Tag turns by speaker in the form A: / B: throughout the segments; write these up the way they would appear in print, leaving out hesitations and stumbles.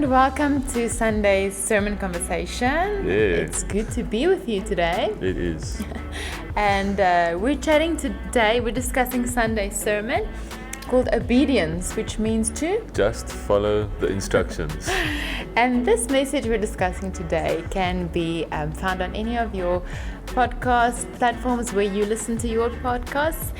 A: and welcome to Sunday's sermon conversation.
B: Yeah.
A: It's good to be with you today.
B: It is.
A: And we're chatting today, we're discussing Sunday's sermon called Obedience, which means to
B: Just follow the instructions.
A: And this message we're discussing today can be found on any of your podcast platforms where you listen to your podcasts.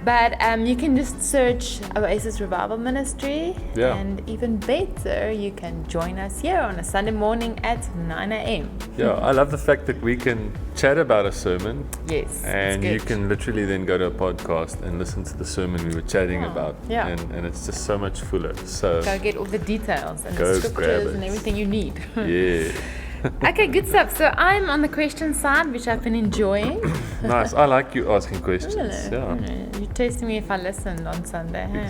A: But you can just search Oasis Revival Ministry.
B: Yeah.
A: And even better, you can join us here on a Sunday morning at 9 a.m.
B: Yeah, I love the fact that we can chat about a sermon.
A: Yes.
B: And
A: it's
B: you
A: good.
B: can literally then go to a podcast and listen to the sermon we were chatting about.
A: Yeah.
B: And it's just so much fuller. So
A: Go get all the details and
B: Go
A: the
B: grab
A: scriptures
B: it.
A: and everything you need.
B: yeah.
A: Okay, good stuff. So I'm on the question side, which I've been enjoying.
B: Nice. I like you asking questions.
A: Really?
B: Yeah.
A: You're testing me if I listened on Sunday. Huh?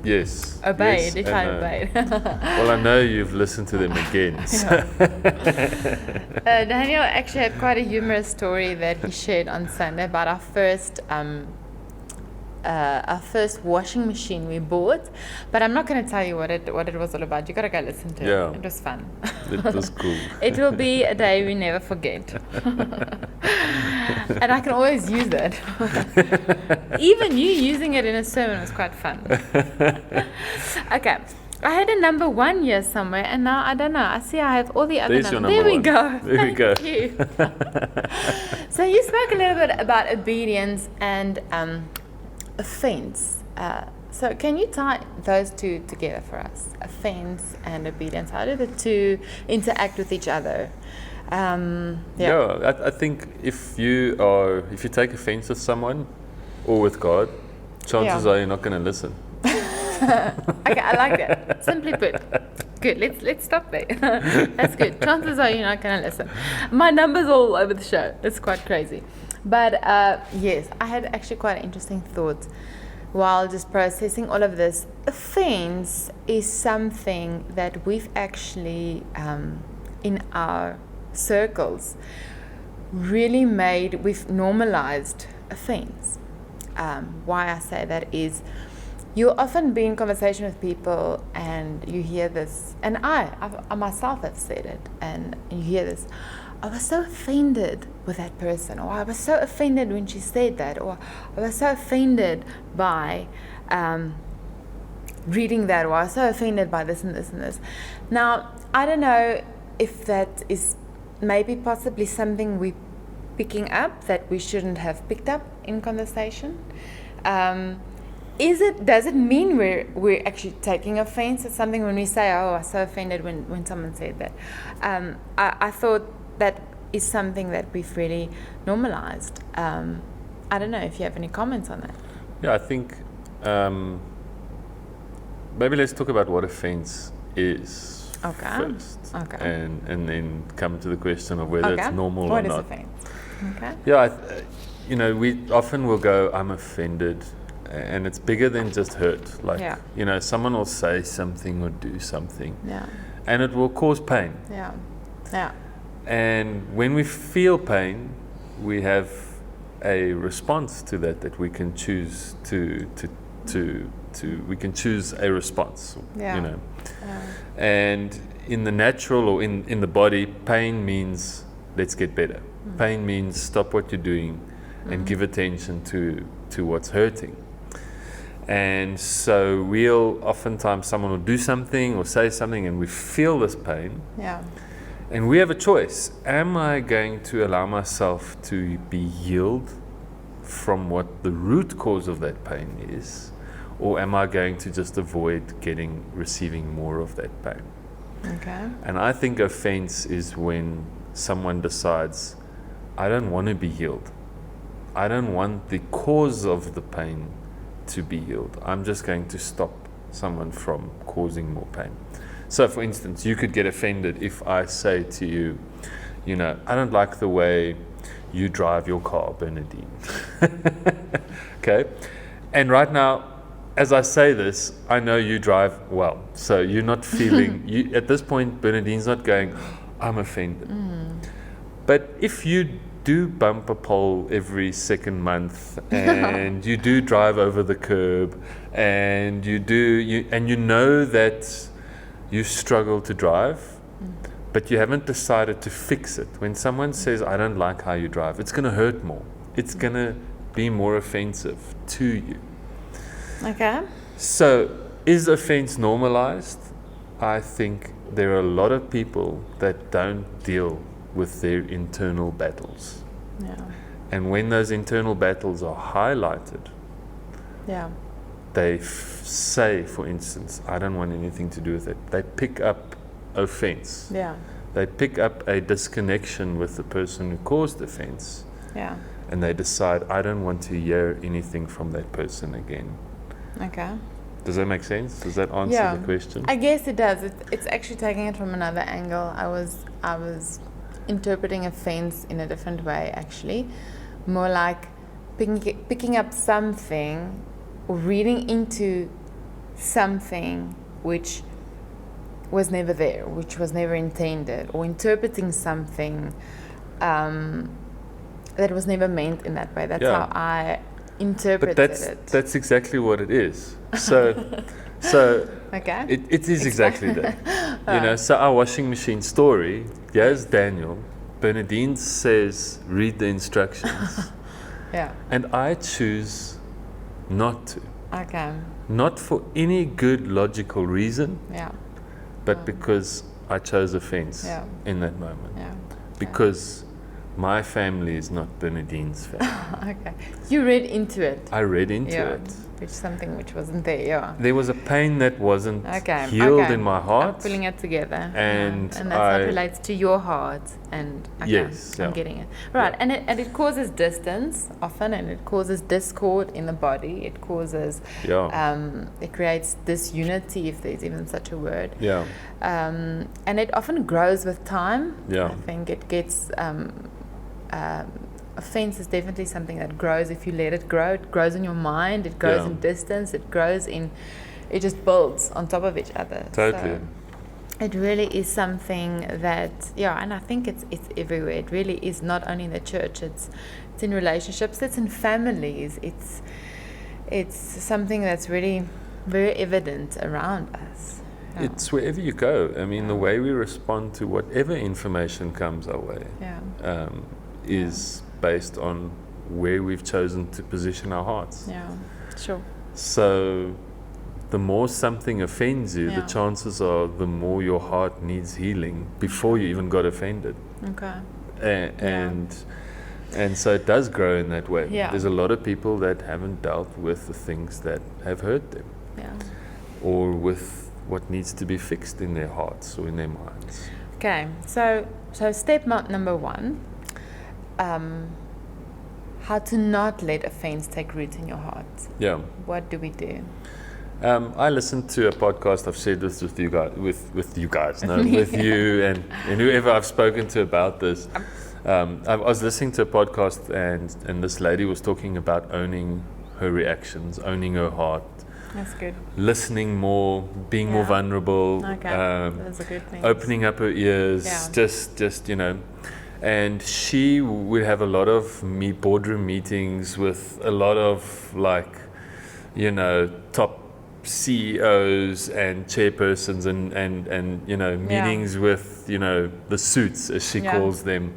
B: Yes.
A: Obeyed,
B: Yes
A: if
B: and
A: I
B: no.
A: obeyed.
B: Well, I know you've listened to them again. So.
A: Daniel actually had quite a humorous story that he shared on Sunday about our first washing machine we bought, but I'm not going to tell you what it was all about. You got to go listen to
B: Yeah.
A: it. It was fun.
B: It was cool.
A: It will be a day we never forget. And I can always use it. Even you using it in a sermon was quite fun. Okay. I had a number 1 here somewhere, and now I don't know. I see I have all the other
B: There's your
A: numbers.
B: number one. There we go.
A: Thank you. So you spoke a little bit about obedience and offense. So can you tie those two together for us? Offense and obedience. How do the two interact with each other?
B: I think if you take offense with someone or with God, chances are you're not going to listen.
A: Okay, I like that. Simply put. Good. Let's stop there. That's good. Chances are you're not going to listen. My number's all over the show. It's quite crazy. But yes, I had actually quite an interesting thought while just processing all of this. Offense is something that we've actually, in our circles, we've normalized offense. Why I say that is, you'll often be in conversation with people and you hear this, and I myself have said it, and you hear this, I was so offended with that person, or I was so offended when she said that, or I was so offended by reading that, or I was so offended by this and this and this. Now, I don't know if that is maybe possibly something we're picking up that we shouldn't have picked up in conversation. Does it mean we're actually taking offense at something when we say, oh, I was so offended when someone said that? I thought that is something that we've really normalized. I don't know if you have any comments on that.
B: Yeah, I think maybe let's talk about what offense is first.
A: Okay.
B: And then come to the question of whether it's normal
A: what
B: or not.
A: What is offense? Okay.
B: Yeah, we often will go, I'm offended. And it's bigger than just hurt. Someone will say something or do something.
A: Yeah.
B: And it will cause pain.
A: Yeah. Yeah.
B: And when we feel pain, we have a response to that we can choose we can choose a response.
A: Yeah.
B: And in the natural or in the body, pain means let's get better. Pain means stop what you're doing and give attention to what's hurting. And so oftentimes someone will do something or say something and we feel this pain.
A: Yeah.
B: And we have a choice. Am I going to allow myself to be healed from what the root cause of that pain is? Or am I going to just avoid receiving more of that pain?
A: Okay.
B: And I think offense is when someone decides, I don't want to be healed. I don't want the cause of the pain to be healed. I'm just going to stop someone from causing more pain. So for instance, you could get offended if I say to you, I don't like the way you drive your car, Bernadine. Okay? And right now, as I say this, I know you drive well. So you're not feeling, at this point, Bernadine's not going, I'm offended. But if you do bump a pole every second month, and you do drive over the curb, and you know that you struggle to drive, but you haven't decided to fix it. When someone says, I don't like how you drive, it's going to hurt more. It's going to be more offensive to you.
A: Okay.
B: So, is offense normalized? I think there are a lot of people that don't deal with their internal battles.
A: Yeah.
B: And when those internal battles are highlighted,
A: Yeah.
B: they say, for instance, I don't want anything to do with it. They pick up offense.
A: Yeah.
B: They pick up a disconnection with the person who caused offense.
A: Yeah.
B: And they decide, I don't want to hear anything from that person again.
A: Okay.
B: Does that make sense? Does that answer the question?
A: I guess it does. It's actually taking it from another angle. I was interpreting offense in a different way, actually. More like picking up something or reading into something which was never there, which was never intended, or interpreting something that was never meant in that way. That's how I interpreted it.
B: That's exactly what it is. So
A: okay.
B: it is exactly that. You know, so our washing machine story, here's Daniel. Bernadine says, read the instructions.
A: Yeah.
B: And I choose not to.
A: Okay.
B: Not for any good logical reason,
A: Yeah.
B: but because I chose offense in that moment.
A: Yeah.
B: Because my family is not Bernadine's family.
A: Okay. You read into it.
B: I read into it.
A: Which wasn't there, yeah.
B: There was a pain that wasn't healed in my heart.
A: I'm pulling it together.
B: And
A: that's how it relates to your heart. And
B: yes,
A: I'm getting it. Right, and it causes distance often, and it causes discord in the body. It causes, it creates disunity, if there's even such a word.
B: Yeah.
A: And it often grows with time.
B: Yeah.
A: I think it gets... offense is definitely something that grows if you let it grow. It grows in your mind, it grows in distance, it just builds on top of each other.
B: Totally.
A: So it really is something that, and I think it's everywhere. It really is not only in the church, it's in relationships, it's in families, it's something that's really very evident around us.
B: It's wherever you go. I mean, the way we respond to whatever information comes our way is based on where we've chosen to position our hearts.
A: Yeah, sure.
B: So the more something offends you, the chances are the more your heart needs healing before you even got offended.
A: Okay.
B: And so it does grow in that way.
A: Yeah.
B: There's a lot of people that haven't dealt with the things that have hurt them.
A: Yeah.
B: Or with what needs to be fixed in their hearts or in their minds.
A: Okay, so step number 1, how to not let offense take root in your heart.
B: Yeah.
A: What do we do?
B: I listened to a podcast. I've shared this with you guys, with you and whoever I've spoken to about this. I was listening to a podcast and this lady was talking about owning her reactions, owning her heart.
A: That's good.
B: Listening more, being more vulnerable.
A: Okay, that's a good thing.
B: Opening up her ears, just And she would have a lot of boardroom meetings with a lot of top CEOs and chairpersons and meetings with the suits, as she calls them.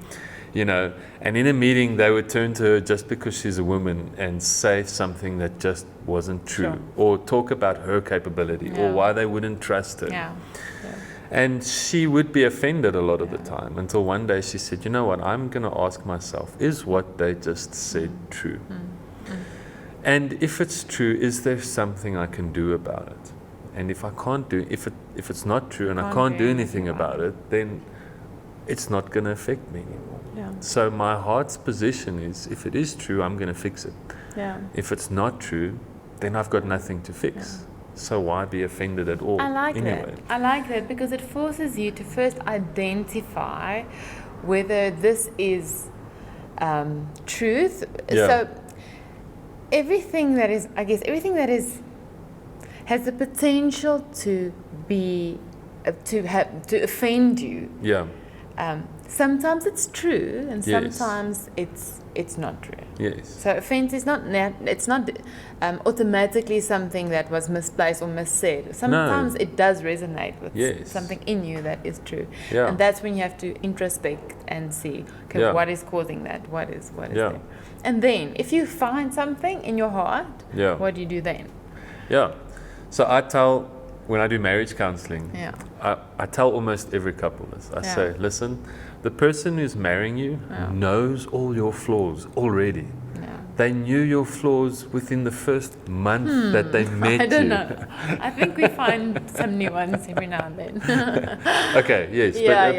B: And in a meeting they would turn to her just because she's a woman and say something that just wasn't true, or talk about her capability or why they wouldn't trust her. And she would be offended a lot of the time, until one day she said, you know what, I'm going to ask myself, is what they just said true? And if it's true, is there something I can do about it? And if I can't do, if it's not true and I can't do anything about it, then it's not going to affect me anymore. So my heart's position is, if it is true, I'm going to fix it. If it's not true, then I've got nothing to fix. So why be offended at all?
A: I like that because it forces you to first identify whether this is truth. So everything that is has the potential to be to offend you. sometimes it's true, and
B: Yes.
A: sometimes it's not true.
B: Yes.
A: So offense is not automatically something that was misplaced or missaid. Sometimes it does resonate with
B: Yes.
A: something in you that is true,
B: Yeah.
A: and that's when you have to introspect and see, okay,
B: Yeah.
A: what is causing that? What is
B: Yeah.
A: there? And then, if you find something in your heart,
B: Yeah.
A: what do you do then?
B: Yeah. So I tell, when I do marriage counseling,
A: Yeah.
B: I tell almost every couple this. I
A: Yeah.
B: say, listen, the person who's marrying you
A: Yeah.
B: knows all your flaws already.
A: Yeah.
B: They knew your flaws within the first month that they met you.
A: I don't know. I think we find some new ones every now and then.
B: Okay, yes.
A: Yeah,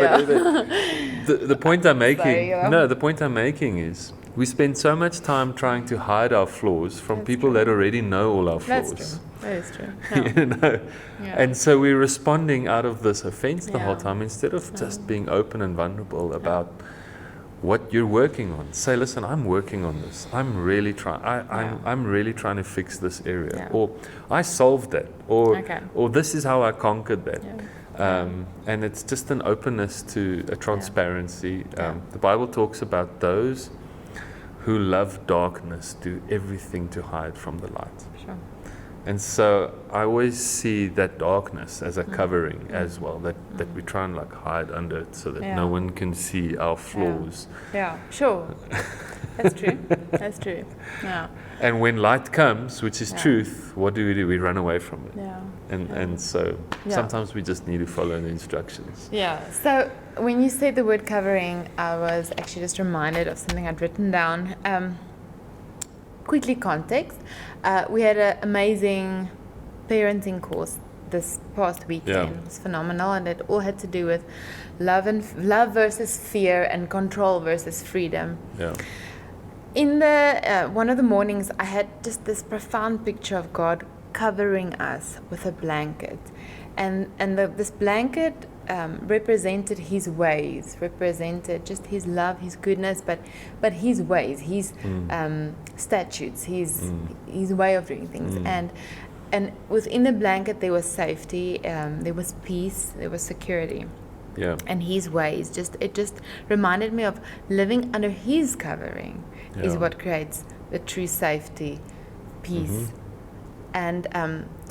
B: But the point I'm making,
A: Sorry, yeah.
B: no, the point I'm making is we spend so much time trying to hide our flaws from
A: That's
B: people
A: true.
B: that already know all our flaws.
A: That's true. That is true. Yeah.
B: You know?
A: Yeah.
B: And so we're responding out of this offense the whole
A: Yeah.
B: time instead of just being open and vulnerable about what you're working on. Say, listen, I'm working on this. I'm really trying. I'm really trying to fix this area,
A: Yeah.
B: or I solved that, or
A: Okay.
B: or this is how I conquered that.
A: Yeah.
B: And it's just an openness to a transparency.
A: Yeah.
B: The Bible talks about those who love darkness do everything to hide from the light.
A: Sure.
B: And so I always see that darkness as a covering as well, that we try and like hide under it so that no
A: Yeah.
B: one can see our flaws.
A: Yeah. Sure. That's true. That's true. Yeah.
B: And when light comes, which is
A: Yeah.
B: truth, what do? We run away from it.
A: Yeah.
B: And so
A: Yeah.
B: sometimes we just need to follow the instructions.
A: Yeah. So when you said the word covering, I was actually just reminded of something I'd written down. Quickly context. We had an amazing parenting course this past weekend.
B: Yeah.
A: It was phenomenal, and it all had to do with love versus fear and control versus freedom.
B: Yeah.
A: In the one of the mornings, I had just this profound picture of God covering us with a blanket, and this blanket represented His ways, represented just His love, His goodness, but His ways, His statutes, His way of doing things, and within the blanket there was safety, there was peace, there was security.
B: Yeah.
A: And His ways, it just reminded me of living under His covering is
B: Yeah.
A: what creates the true safety, peace, and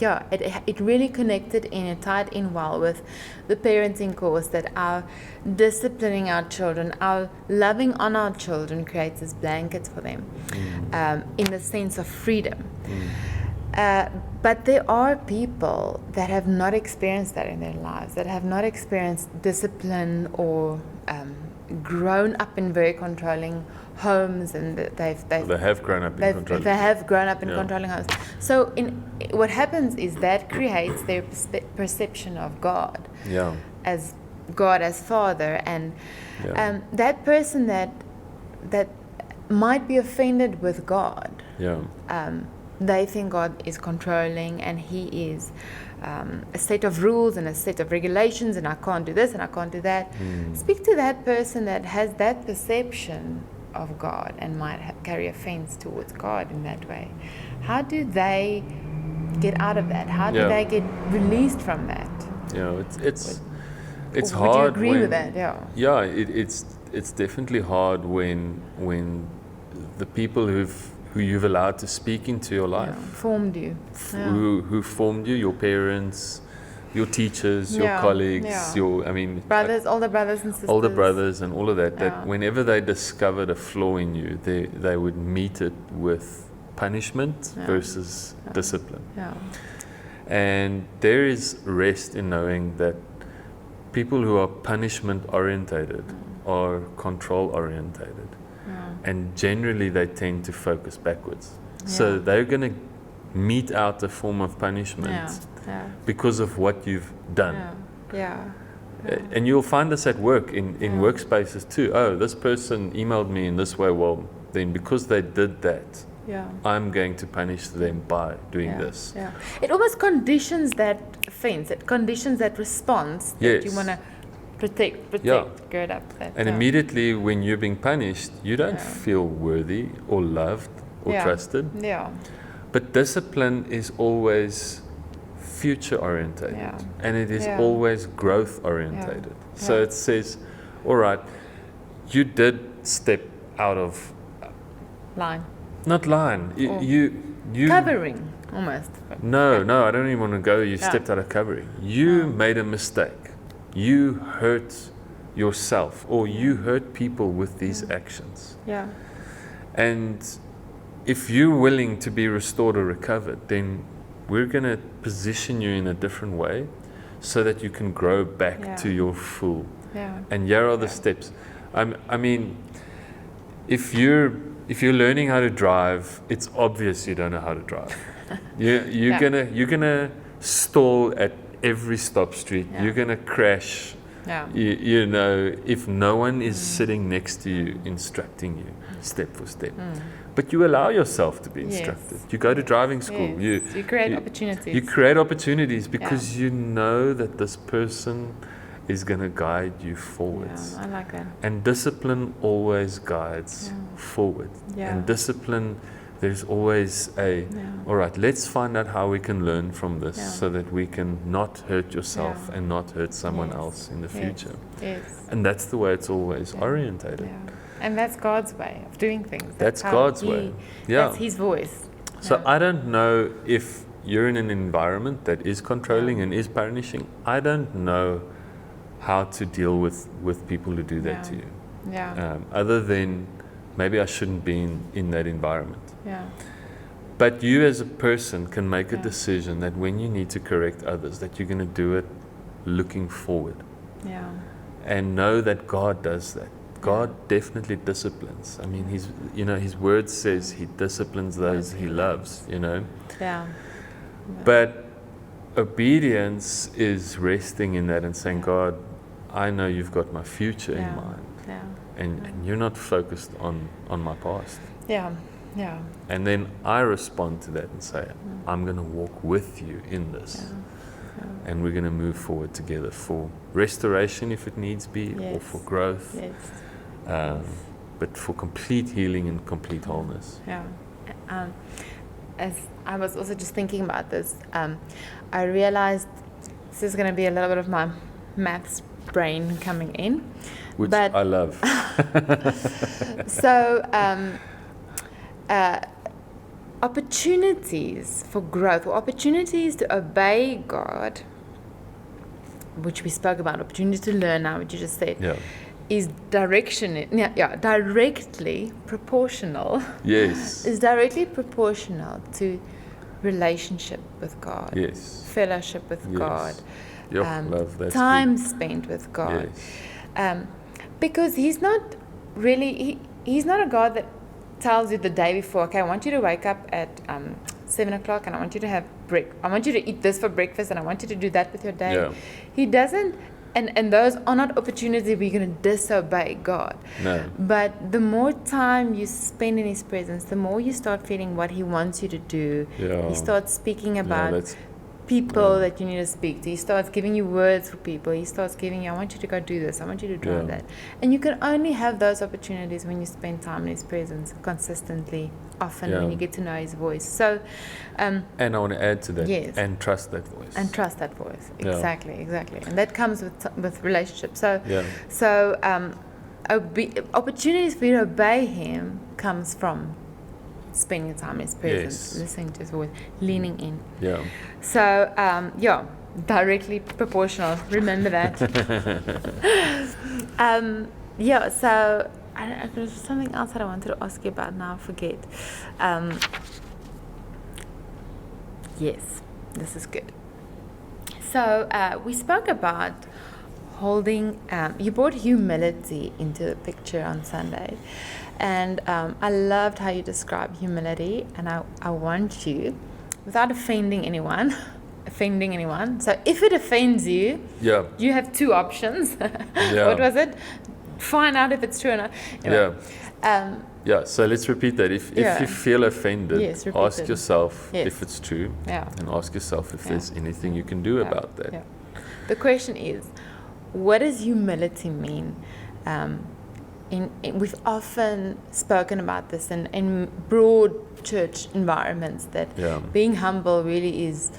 A: it really connected in, it tied in well with the parenting course, that our disciplining our children, our loving on our children creates this blanket for them, in the sense of freedom. But there are people that have not experienced that in their lives, that have not experienced discipline or grown up in very controlling homes, and
B: They have grown up in control.
A: they have grown up in
B: Yeah.
A: controlling homes. So what happens is that creates their perception of God
B: Yeah.
A: as God as Father, and
B: Yeah.
A: that person that might be offended with God.
B: Yeah.
A: They think God is controlling, and He is a set of rules and a set of regulations, and I can't do this and I can't do that. Speak to that person that has that perception of God and might carry offense towards God in that way. How do they get out of that? How do
B: Yeah.
A: they get released from that?
B: It's
A: Or
B: hard.
A: would you agree
B: when,
A: with that? Yeah.
B: Yeah, it's definitely hard when the people who you've allowed to speak into your life,
A: Formed you. Yeah.
B: who formed you, your parents, your teachers, your
A: Yeah,
B: colleagues,
A: yeah. Brothers, older brothers and sisters.
B: older brothers and all of that,
A: Yeah.
B: that whenever they discovered a flaw in you, they would meet it with punishment
A: Yeah.
B: versus discipline.
A: Yeah.
B: And there is rest in knowing that people who are punishment orientated are control orientated. And generally they tend to focus backwards. So
A: Yeah.
B: they're going to mete out a form of punishment
A: Yeah.
B: because of what you've done.
A: Yeah. Yeah.
B: And you'll find this at work, in workspaces too. Oh, this person emailed me in this way. Well, then because they did that,
A: Yeah.
B: I'm going to punish them by doing this.
A: Yeah. It almost conditions that offense. It conditions that response that
B: Yes.
A: you want to protect,
B: Yeah.
A: gird up. That,
B: And immediately when you're being punished, you don't
A: Yeah.
B: feel worthy or loved or
A: Yeah.
B: trusted.
A: Yeah.
B: But discipline is always future orientated,
A: Yeah.
B: and it is
A: Yeah.
B: always growth orientated. So
A: Yeah.
B: it says, all right, you did step out of,
A: Line.
B: not line,
A: Or
B: you
A: covering, almost.
B: No, I don't even want to go. You stepped out of covering. You made a mistake. You hurt yourself, or you hurt people with these actions.
A: Yeah.
B: And if you're willing to be restored or recovered, then we're going to position you in a different way so that you can grow back to your full.
A: Yeah.
B: And here are the steps. I mean, if you're learning how to drive, it's obvious you don't know how to drive. You're gonna stall at every stop street.
A: Yeah.
B: You're gonna crash.
A: Yeah.
B: You know, if no one is sitting next to you, instructing you step for step. But you allow yourself to be instructed. You go to driving school.
A: Yes. You create opportunities.
B: You create opportunities because you know that this person is going to guide you forwards.
A: Yeah, I like that.
B: And discipline always guides forward.
A: Yeah.
B: And discipline, there's always all right, let's find out how we can learn from this so that we can not hurt yourself and not hurt someone else in the future.
A: Yes.
B: And that's the way it's always orientated.
A: Yeah. And that's God's way of doing things.
B: That's God's way. Yeah.
A: That's His voice.
B: So I don't know if you're in an environment that is controlling and is punishing. I don't know how to deal with people who do that to you.
A: Yeah.
B: Other than maybe I shouldn't be in that environment.
A: Yeah.
B: But you as a person can make a decision that when you need to correct others, that you're going to do it looking forward.
A: Yeah.
B: And know that God does that. God definitely disciplines. I mean, His word says He disciplines those He loves,
A: Yeah.
B: But obedience is resting in that and saying, God, I know you've got my future in mind.
A: Yeah.
B: And you're not focused on my past.
A: Yeah. Yeah.
B: And then I respond to that and say, I'm going to walk with you in this. And we're going to move forward together for restoration if it needs be, or for growth.
A: Yes.
B: But for complete healing and complete wholeness.
A: Yeah. As I was also just thinking about this, I realized this is going to be a little bit of my maths brain coming in.
B: Which
A: but,
B: I love.
A: So, opportunities for growth, or opportunities to obey God, which we spoke about, opportunities to learn now, which you just said, is directly proportional.
B: Yes.
A: Is directly proportional to relationship with God.
B: Yes.
A: Fellowship with God.
B: Love that.
A: Time spent with God.
B: Yes.
A: Because He's not really, He's not a God that tells you the day before, okay, I want you to wake up at 7 o'clock and I want you to have I want you to eat this for breakfast and I want you to do that with your day.
B: Yeah.
A: He doesn't, and those are not opportunities where you're going to disobey God.
B: No.
A: But the more time you spend in His presence, the more you start feeling what He wants you to do.
B: Yeah.
A: He starts speaking about people that you need to speak to. He starts giving you words for people. He starts giving you, I want you to go do this. I want you to try that. And you can only have those opportunities when you spend time in His presence consistently, often, when you get to know His voice. So,
B: and I want to add to that.
A: Yes.
B: And trust that voice.
A: And trust that voice. Exactly. And that comes with relationships. So, opportunities for you to obey Him comes from spending time in His presence, listening to His voice, leaning in. Yeah. So, directly proportional. Remember that. So there's something else that I wanted to ask you about. Now I forget. Yes, this is good. So we spoke about holding. You brought humility into the picture on Sunday. And I loved how you described humility, and I want you, without offending anyone. So if it offends you, you have two options. What was it? Find out if it's true or not. Anyway,
B: so let's repeat that. If you feel offended, ask yourself if it's true, and ask yourself if there's anything you can do about that.
A: Yeah. The question is, what does humility mean? We've often spoken about this in broad church environments, that being humble really is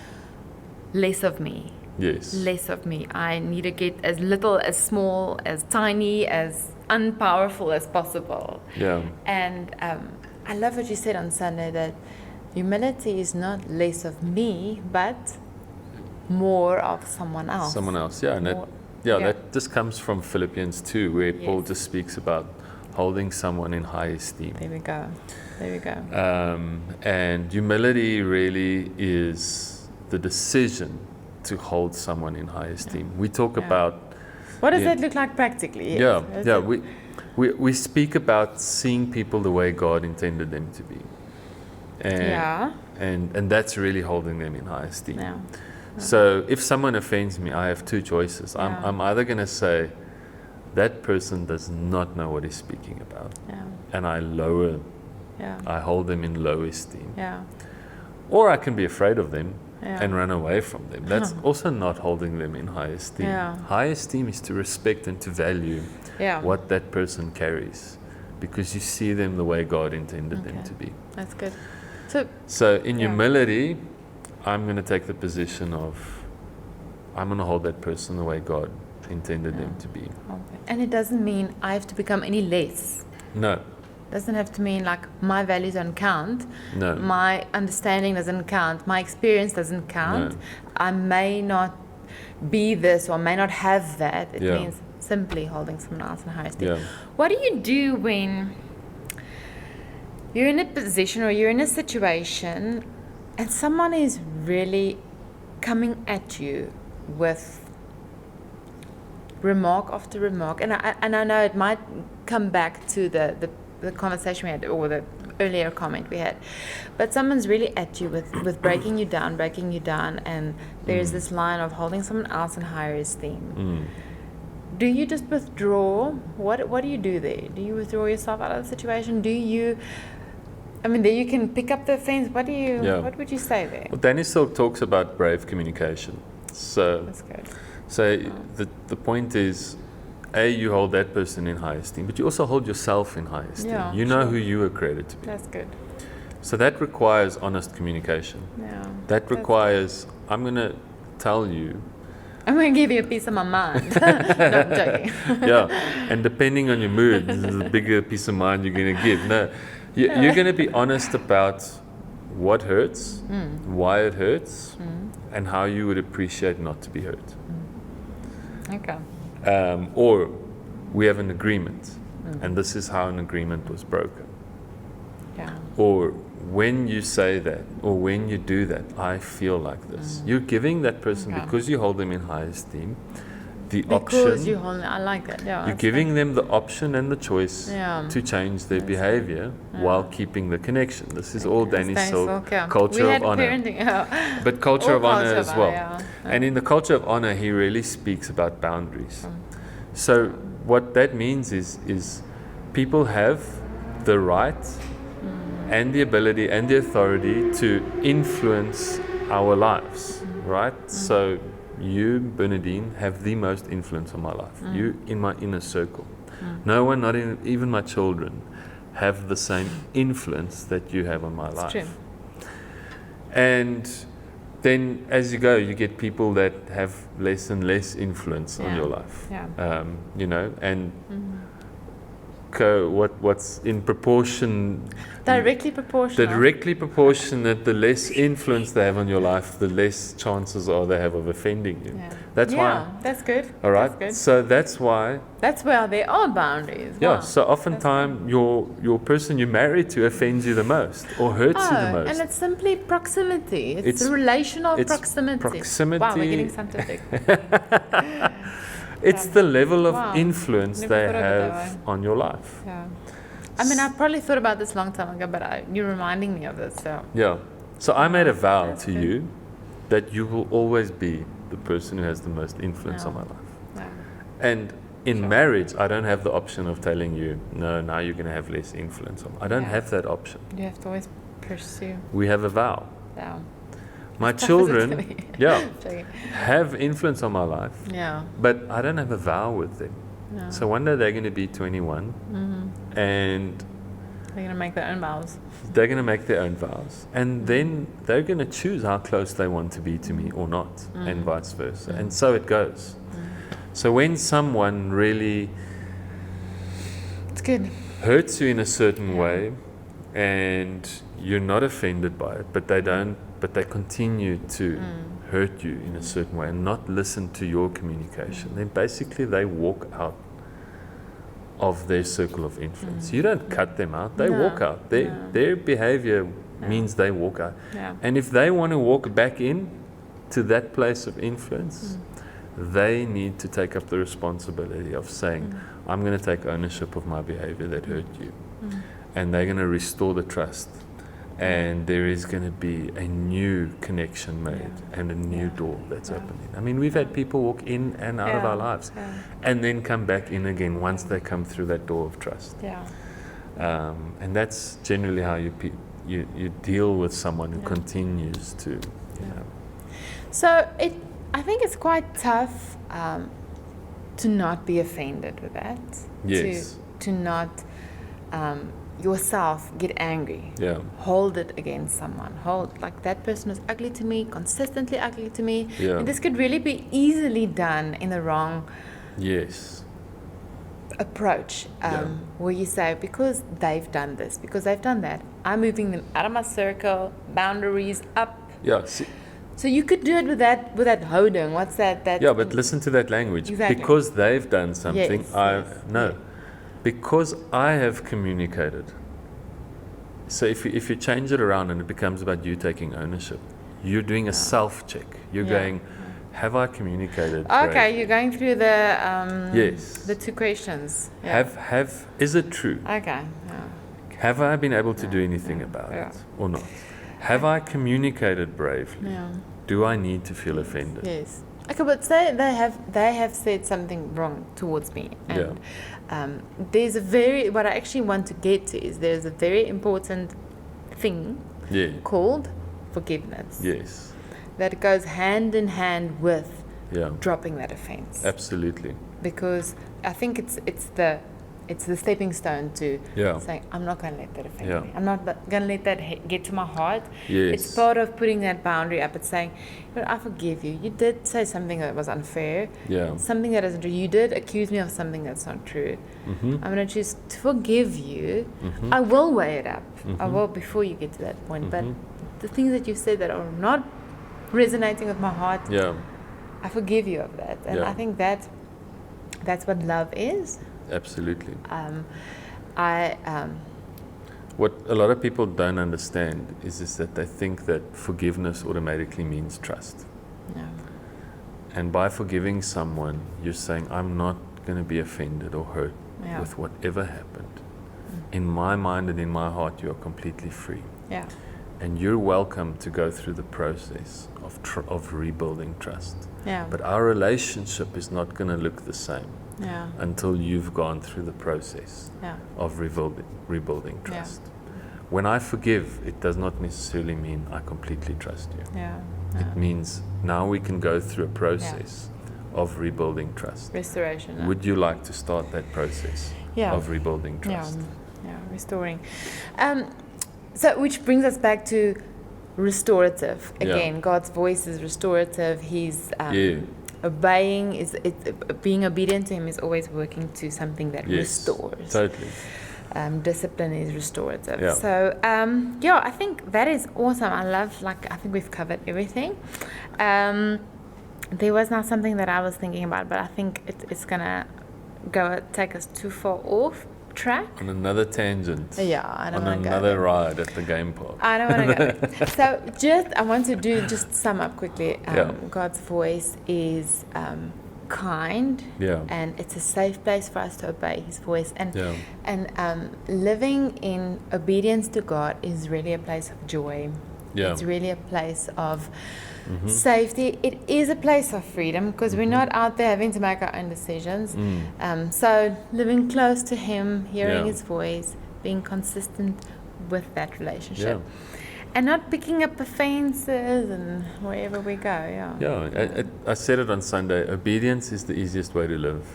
A: less of me.
B: Yes.
A: Less of me. I need to get as little, as small, as tiny as unpowerful as possible.
B: Yeah.
A: And I love what you said on Sunday, that humility is not less of me, but more of someone else.
B: Someone else, yeah. And that just comes from Philippians 2, where Paul just speaks about holding someone in high esteem.
A: There we go.
B: And humility really is the decision to hold someone in high esteem. We talk about...
A: What does that look like practically? Yes.
B: We speak about seeing people the way God intended them to be. And that's really holding them in high esteem.
A: Yeah.
B: So if someone offends me, I have two choices. I'm either going to say, that person does not know what he's speaking about.
A: Yeah.
B: And I hold them in low esteem.
A: Yeah.
B: Or I can be afraid of them and run away from them. That's also not holding them in high esteem.
A: Yeah.
B: High esteem is to respect and to value what that person carries, because you see them the way God intended them to be.
A: That's good.
B: So in humility, I'm going to take the position of, I'm going to hold that person the way God intended them to be.
A: And it doesn't mean I have to become any less.
B: No.
A: Doesn't have to mean like my values don't count.
B: No.
A: My understanding doesn't count. My experience doesn't count.
B: No.
A: I may not be this or may not have that. It means simply holding someone else in high esteem.
B: Yeah.
A: What do you do when you're in a position or you're in a situation and someone is really coming at you with remark after remark? And I know it might come back to the conversation we had, or the earlier comment we had, but someone's really at you with breaking you down, and there's this line of holding someone else in higher esteem. Do you just withdraw? What do you do there? Do you withdraw yourself out of the situation? Do you, then you can pick up the offense. What would you say there?
B: Well, Daniel still talks about brave communication. So
A: that's good.
B: So the point is, you hold that person in high esteem, but you also hold yourself in high esteem.
A: Yeah,
B: you know who you are created to be.
A: That's good.
B: So that requires honest communication.
A: Yeah.
B: That requires, I'm going to tell you.
A: I'm going to give you a piece of my mind. No, I'm joking.
B: And depending on your mood, this is a bigger piece of mind you're going to give. No, you're going to be honest about what hurts, why it hurts, and how you would appreciate not to be hurt.
A: Okay.
B: Or we have an agreement, and this is how an agreement was broken.
A: Yeah.
B: Or when you say that, or when you do that, I feel like this. You're giving that person, because you hold them in high esteem, the option.
A: Because you hold, I like that. Yeah.
B: You're giving them the option and the choice to change their behavior while keeping the connection. This is all Danny's culture of honor. But culture of honor as well. And in the culture of honor, he really speaks about boundaries. So what that means is people have the right and the ability and the authority to influence our lives, right? So you, Bernadine, have the most influence on my life. You in my inner circle. No one, not even my children, have the same influence that you have on my life.
A: True.
B: And then as you go, you get people that have less and less influence on your life.
A: Yeah.
B: And what's in proportion,
A: directly
B: proportionate, the less influence they have on your life, the less chances are they have of offending you. That's why.
A: That's good.
B: All right.
A: That's good.
B: So that's why.
A: That's where there are boundaries.
B: Yeah. So oftentimes your person you're married to offends you the most or hurts you the most.
A: And it's simply proximity. It's relational proximity. Wow, we're getting scientific.
B: It's the level of influence they have on your life.
A: Yeah. I probably thought about this a long time ago, but you're reminding me of this. So.
B: Yeah. So I made a vow to you that you will always be the person who has the most influence on my life. Yeah. And in marriage, I don't have the option of telling you, no, now you're going to have less influence on me. I don't have that option.
A: You have to always pursue.
B: We have a vow.
A: Yeah.
B: My children, have influence on my life. Yeah. But I don't have a vow with them. No. So one day they're going to be 21, and
A: they're going to make their own vows.
B: They're going to make their own vows, and then they're going to choose how close they want to be to me or not, and vice versa. And so it goes. So when someone really
A: It's good.
B: hurts you in a certain way, and you're not offended by it, but they continue to hurt you in a certain way and not listen to your communication, then basically they walk out of their circle of influence. You don't cut them out, they walk out. Their behavior means they walk out.
A: Yeah.
B: And if they want to walk back in to that place of influence, they need to take up the responsibility of saying, I'm going to take ownership of my behavior that hurt you. And they're going to restore the trust. And there is going to be a new connection made and a new door that's opening. I mean, we've had people walk in and out of our lives and then come back in again once they come through that door of trust.
A: Yeah.
B: And that's generally how you deal with someone who continues to, you know.
A: So I think it's quite tough to not be offended with that.
B: Yes.
A: To not yourself get angry.
B: Yeah.
A: Hold it against someone. Like that person is ugly to me, consistently ugly to me.
B: Yeah.
A: And this could really be easily done in the wrong approach, where you say, because they've done this, because they've done that, I'm moving them out of my circle, boundaries up.
B: Yeah.
A: So you could do it with that holding. What's that?
B: Yeah, but listen to that language.
A: Exactly.
B: Because they've done something,
A: Yes.
B: Because I have communicated. So if you change it around and it becomes about you taking ownership, you're doing a self-check. You're going, have I communicated?
A: Okay,
B: bravely?
A: you're going through the the two questions. Yeah.
B: Is it true?
A: Okay.
B: Have I been able to do anything about it or not? Have I communicated bravely?
A: Yeah.
B: Do I need to feel offended?
A: Yes. Okay, but say they have said something wrong towards me, and there's what I actually want to get to is there's a very important thing called forgiveness.
B: Yes.
A: That goes hand in hand with
B: Yeah.
A: dropping that offense.
B: Absolutely.
A: Because I think it's the stepping stone to saying, I'm not going to let that offend me. I'm not going to let that get to my heart.
B: Yes.
A: It's part of putting that boundary up. It's saying, I forgive you. You did say something that was unfair.
B: Yeah.
A: Something that isn't true. You did accuse me of something that's not true.
B: Mm-hmm.
A: I'm going to choose to forgive you.
B: Mm-hmm.
A: I will weigh it up.
B: Mm-hmm.
A: I will before you get to that point.
B: Mm-hmm.
A: But the things that you said that are not resonating with my heart, I forgive you of that. And I think that's what love is.
B: Absolutely.
A: What
B: a lot of people don't understand is that they think that forgiveness automatically means trust.
A: No.
B: And by forgiving someone, you're saying, I'm not going to be offended or hurt with whatever happened. In my mind and in my heart, you are completely free.
A: Yeah.
B: And you're welcome to go through the process of rebuilding trust.
A: Yeah.
B: But our relationship is not going to look the same.
A: Yeah.
B: Until you've gone through the process of rebuilding trust.
A: Yeah.
B: When I forgive, it does not necessarily mean I completely trust you.
A: Yeah.
B: It means now we can go through a process of rebuilding trust.
A: Restoration.
B: Would you like to start that process of rebuilding trust?
A: Yeah, restoring. So which brings us back to restorative. Again, God's voice is restorative. He's obeying being obedient to him is always working to something that restores.
B: Totally.
A: Discipline is restorative.
B: Yeah.
A: So I think that is awesome. I think we've covered everything. There was now something that I was thinking about, but I think it's gonna take us too far off track.
B: On another tangent.
A: Yeah, I don't want to go.
B: On another ride at the game park.
A: I don't want to go. So I want to just sum up quickly. God's voice is kind, and it's a safe place for us to obey his voice. And living in obedience to God is really a place of joy. Yeah. It's really a place of safety. It is a place of freedom because we're not out there having to make our own decisions. So living close to him, hearing his voice, being consistent with that relationship. And not picking up offenses and wherever we go.
B: I said it on Sunday. Obedience is the easiest way to live.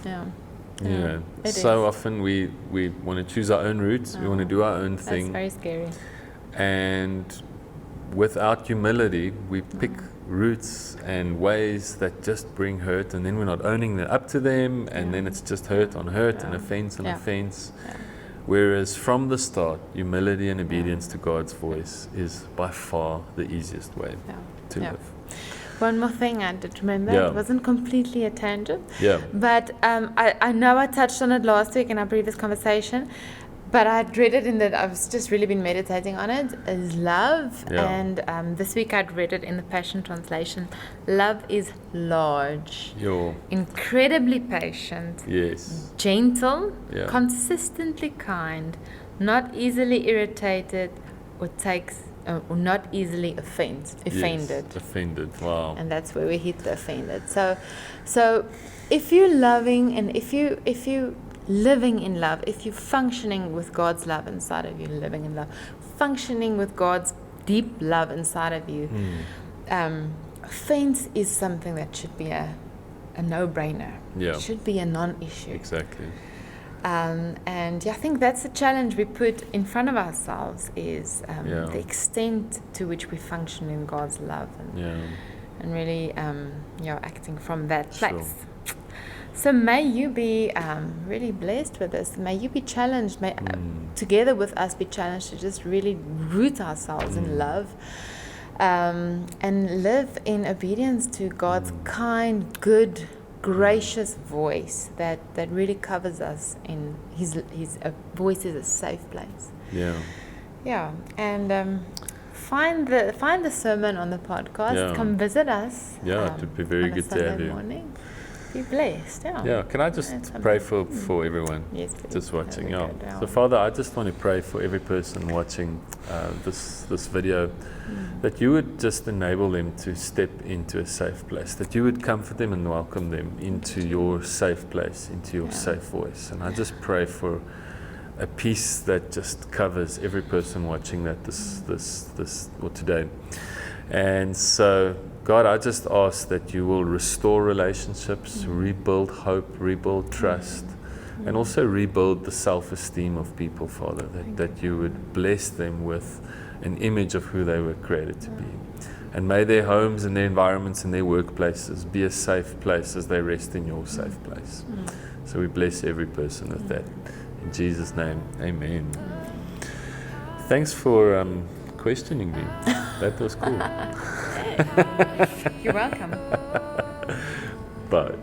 B: So often we want to choose our own routes. We want to do our own thing.
A: That's very scary.
B: And without humility, we pick routes and ways that just bring hurt, and then we're not owning up to them, and then it's just hurt on hurt and offense on offense. Whereas from the start, humility and obedience to God's voice is by far the easiest way to live.
A: One more thing I did remember, it wasn't completely a tangent, but I know I touched on it last week in our previous conversation, but I'd read it I've just really been meditating on it, is love. And this week I'd read it in the Passion Translation. Love is large, incredibly patient, gentle, consistently kind, not easily irritated or not easily offended.
B: Offended, wow.
A: And that's where we hit the offended. So if you're loving and if you living in love, if you're functioning with God's love inside of you, living in love, functioning with God's deep love inside of you, offense is something that should be a no-brainer. It should be a non-issue.
B: Exactly.
A: And I think that's the challenge we put in front of ourselves is the extent to which we function in God's love and really acting from that place. So may you be really blessed with this. May you be challenged, together with us be challenged to just really root ourselves in love and live in obedience to God's kind, good, gracious voice that really covers us in his voice is a safe place. And find the sermon on the podcast. Come visit us.
B: It would be very good to have you.
A: Morning. Be blessed.
B: Can I just pray for everyone just watching? So Father, I just want to pray for every person watching this video, that you would just enable them to step into a safe place, that you would comfort them and welcome them into your safe place, into your safe voice. And I just pray for a peace that just covers every person watching that this or today. And so God, I just ask that you will restore relationships, rebuild hope, rebuild trust, and also rebuild the self-esteem of people, Father, that you would bless them with an image of who they were created to be. And may their homes and their environments and their workplaces be a safe place as they rest in your safe place. So we bless every person with that. In Jesus' name, amen. Thanks for questioning me. That was cool.
A: You're welcome.
B: Bye.